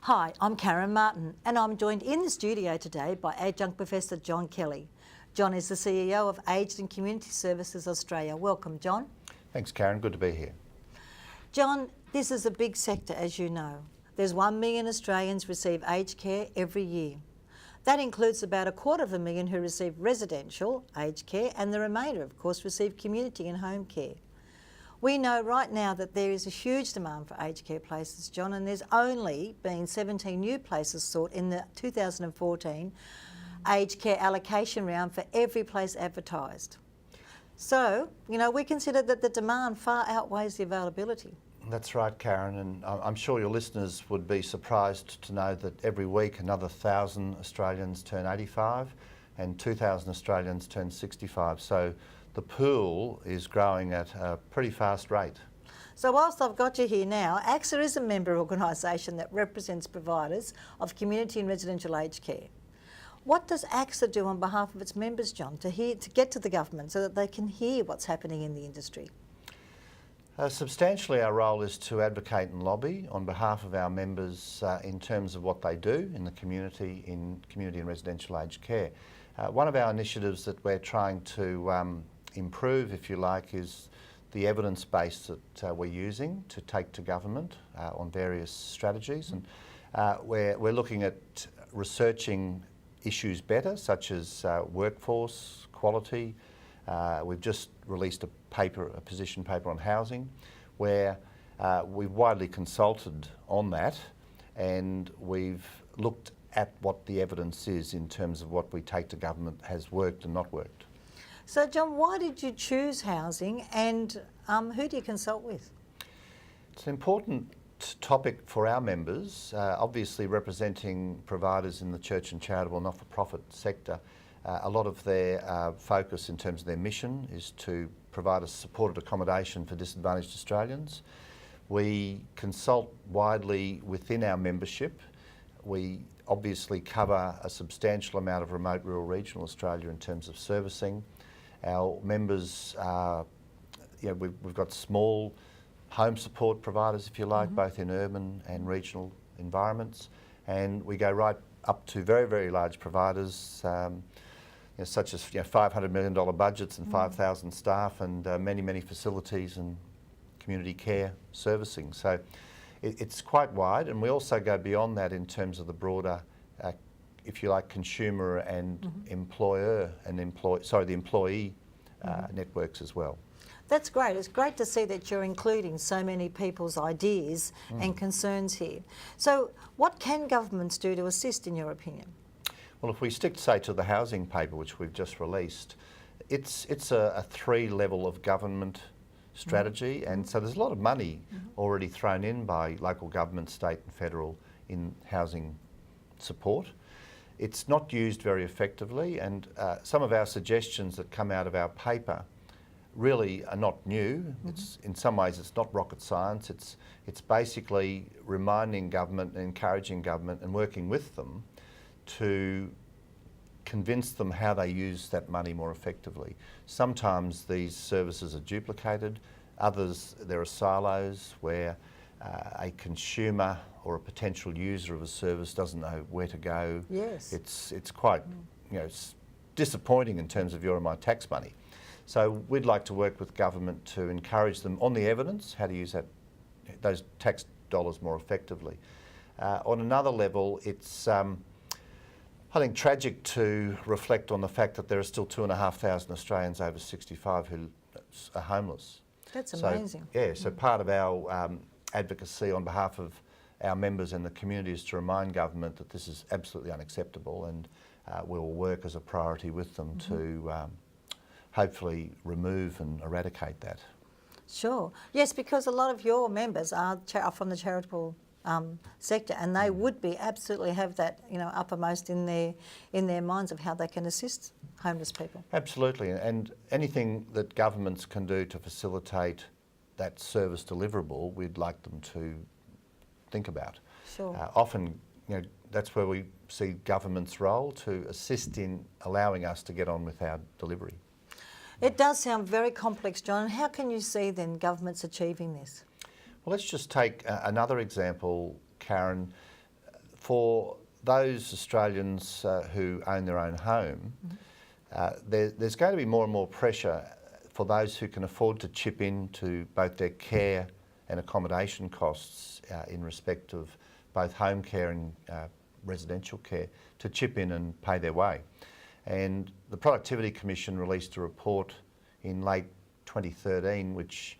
Hi, I'm Karen Martin and I'm joined in the studio today by Adjunct Professor John Kelly. John is the CEO of Aged and Community Services Australia. Welcome, John. Thanks, Karen. Good to be here. John, this is a big sector, as you know. There's 1 million Australians receive aged care every year. That includes about 250,000 who receive residential aged care, and the remainder, of course, receive community and home care. We know right now that there is a huge demand for aged care places, John, and there's only been 17 new places sought in the 2014 aged care allocation round for every place advertised. So, we consider that the demand far outweighs the availability. That's right, Karen, and I'm sure your listeners would be surprised to know that every week another 1,000 Australians turn 85 and 2,000 Australians turn 65. So the pool is growing at a pretty fast rate. So whilst I've got you here now, ACSA is a member organisation that represents providers of community and residential aged care. What does ACSA do on behalf of its members, John, to get to the government so that they can hear what's happening in the industry? Substantially, our role is to advocate and lobby on behalf of our members in terms of what they do in the community, in community and residential aged care. One of our initiatives that we're trying to improve, if you like, is the evidence base that we're using to take to government on various strategies. And we're looking at researching issues better, such as workforce, quality. We've just released a position paper on housing, where we've widely consulted on that, and we've looked at what the evidence is in terms of what we take to government has worked and not worked. So, John, why did you choose housing, and who do you consult with? It's an important topic for our members, obviously representing providers in the church and charitable not-for-profit sector. A lot of their focus in terms of their mission is to provide a supported accommodation for disadvantaged Australians. We consult widely within our membership. We obviously cover a substantial amount of remote, rural, regional Australia in terms of servicing. Our members, we've got small home support providers, if you like, both in urban and regional environments, and we go right up to very, very large providers, such as $500 million budgets and 5,000 staff and many, many facilities and community care servicing. So it's quite wide, and we also go beyond that in terms of the broader, if you like, consumer and employer and the employee networks as well. That's great. It's great to see that you're including so many people's ideas and concerns here. So what can governments do to assist, in your opinion? Well, if we stick, say, to the housing paper, which we've just released, it's a three-level of government strategy, and so there's a lot of money already thrown in by local government, state and federal in housing support. It's not used very effectively, and some of our suggestions that come out of our paper really are not new. It's, in some ways, it's not rocket science. It's basically reminding government and encouraging government and working with them to convince them how they use that money more effectively. Sometimes these services are duplicated, others there are silos where a consumer or a potential user of a service doesn't know where to go. Yes. It's quite it's disappointing in terms of your and my tax money. So we'd like to work with government to encourage them on the evidence, how to use those tax dollars more effectively. On another level, it's I think tragic to reflect on the fact that there are still 2,500 Australians over 65 who are homeless. That's amazing. So part of our advocacy on behalf of our members and the community is to remind government that this is absolutely unacceptable, and we'll work as a priority with them to hopefully remove and eradicate that. Sure. Yes, because a lot of your members are from the charitable sector, and they would be absolutely have that uppermost in their minds of how they can assist homeless people. Absolutely, and anything that governments can do to facilitate that service deliverable, we'd like them to think about. Sure. Often, that's where we see government's role, to assist in allowing us to get on with our delivery. It does sound very complex, John. How can you see then governments achieving this? Well, let's just take another example, Karen. for those Australians who own their own home, there's going to be more and more pressure for those who can afford to chip in to both their care and accommodation costs in respect of both home care and residential care, to chip in and pay their way. And the Productivity Commission released a report in late 2013 which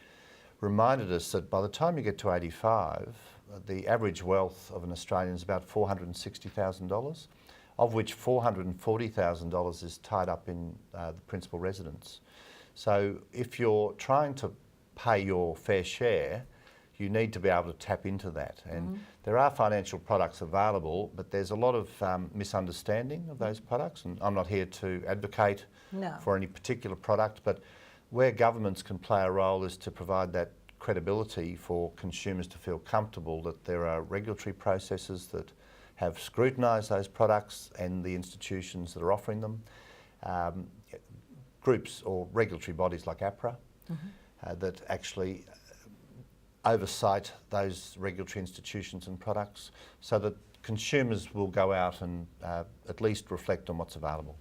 reminded us that by the time you get to 85, the average wealth of an Australian is about $460,000, of which $440,000 is tied up in the principal residence. So if you're trying to pay your fair share, you need to be able to tap into that. And there are financial products available, but there's a lot of misunderstanding of those products. And I'm not here to advocate for any particular product, but where governments can play a role is to provide that credibility for consumers to feel comfortable that there are regulatory processes that have scrutinised those products and the institutions that are offering them. Groups or regulatory bodies like APRA that actually oversight those regulatory institutions and products so that consumers will go out and at least reflect on what's available.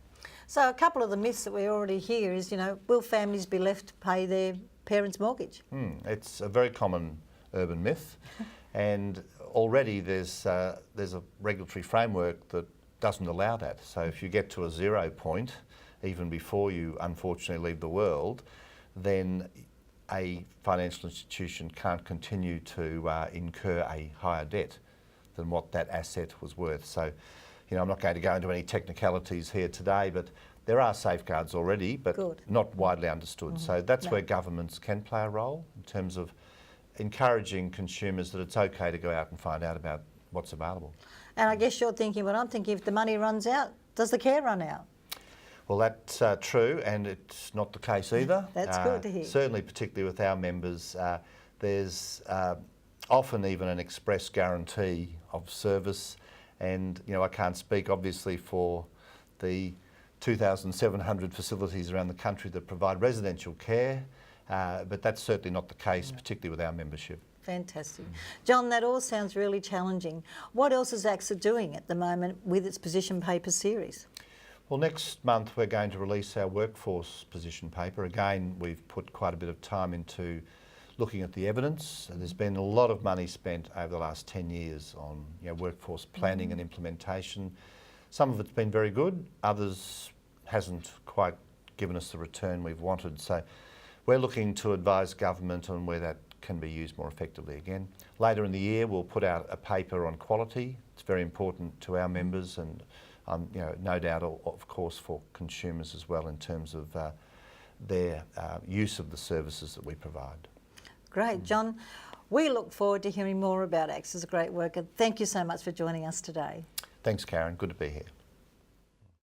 So a couple of the myths that we already hear is, you know, will families be left to pay their parents' mortgage? It's a very common urban myth, and already there's a regulatory framework that doesn't allow that. So if you get to a 0 point, even before you unfortunately leave the world, then a financial institution can't continue to incur a higher debt than what that asset was worth. So, you know, I'm not going to go into any technicalities here today, but there are safeguards already, but not widely understood. So that's where governments can play a role in terms of encouraging consumers that it's okay to go out and find out about what's available. And I guess you're thinking what I'm thinking, if the money runs out, does the care run out? Well, that's true, and it's not the case either. That's good to hear. Certainly, particularly with our members, there's often even an express guarantee of service. And, you know, I can't speak obviously for the 2,700 facilities around the country that provide residential care, but that's certainly not the case, particularly with our membership. Fantastic. John, that all sounds really challenging. What else is ACSA doing at the moment with its position paper series? Well, next month we're going to release our workforce position paper. Again, we've put quite a bit of time into looking at the evidence. There's been a lot of money spent over the last 10 years on, you know, workforce planning and implementation. Some of it's been very good, others hasn't quite given us the return we've wanted. So we're looking to advise government on where that can be used more effectively again. Later in the year we'll put out a paper on quality. It's very important to our members and you know, no doubt, of course, for consumers as well in terms of their use of the services that we provide. Great, John. We look forward to hearing more about ACSA's great work, and thank you so much for joining us today. Thanks, Karen. Good to be here.